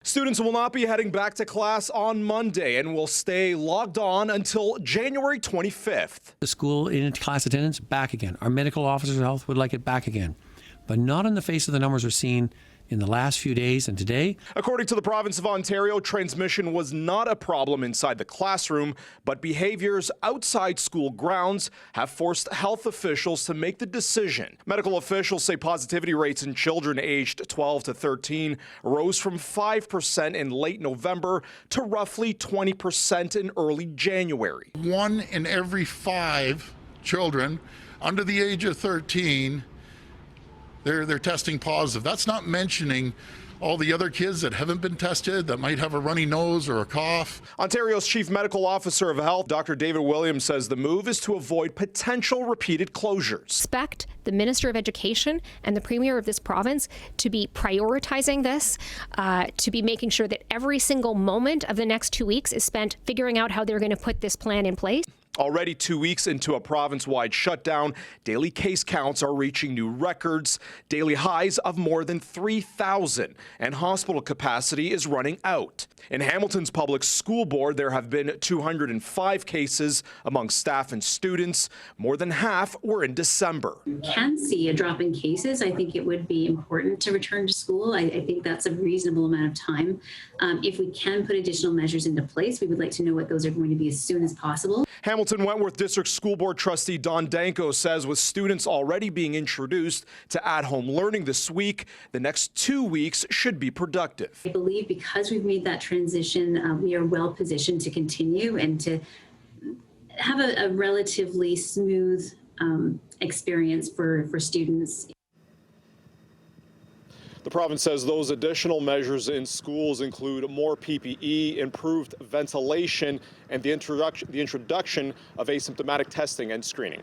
Students will not be heading back to class on Monday and will stay logged on until January 25th. The school in class attendance back again. Our medical officers of health would like it back again, but not in the face of the numbers we're seeing in the last few days and today. According to the province of Ontario, transmission was not a problem inside the classroom, but behaviors outside school grounds have forced health officials to make the decision. Medical officials say positivity rates in children aged 12 to 13 rose from 5% in late November to roughly 20% in early January. 1 in every 5 children under the age of 13 they're testing positive. That's not mentioning all the other kids that haven't been tested that might have a runny nose or a cough. Ontario's Chief Medical Officer of Health, Dr. David Williams, says the move is to avoid potential repeated closures. Expect the Minister of Education and the Premier of this province to be prioritizing this, to be making sure that every single moment of the next 2 weeks is spent figuring out how they're going to put this plan in place. Already 2 weeks into a province-wide shutdown, daily case counts are reaching new records, daily highs of more than 3,000, and hospital capacity is running out. In Hamilton's Public School Board, there have been 205 cases among staff and students. More than half were in December. We can see a drop in cases. I think it would be important to return to school. I think that's a reasonable amount of time. If we can put additional measures into place, we would like to know what those are going to be as soon as possible. Hamilton Wentworth District School Board trustee Don Danko says with students already being introduced to at-home learning this week, the next 2 weeks should be productive. I believe because we've made that transition, we are well positioned to continue and to have a relatively smooth experience for students. The province says those additional measures in schools include more PPE, improved ventilation, and the introduction of asymptomatic testing and screening.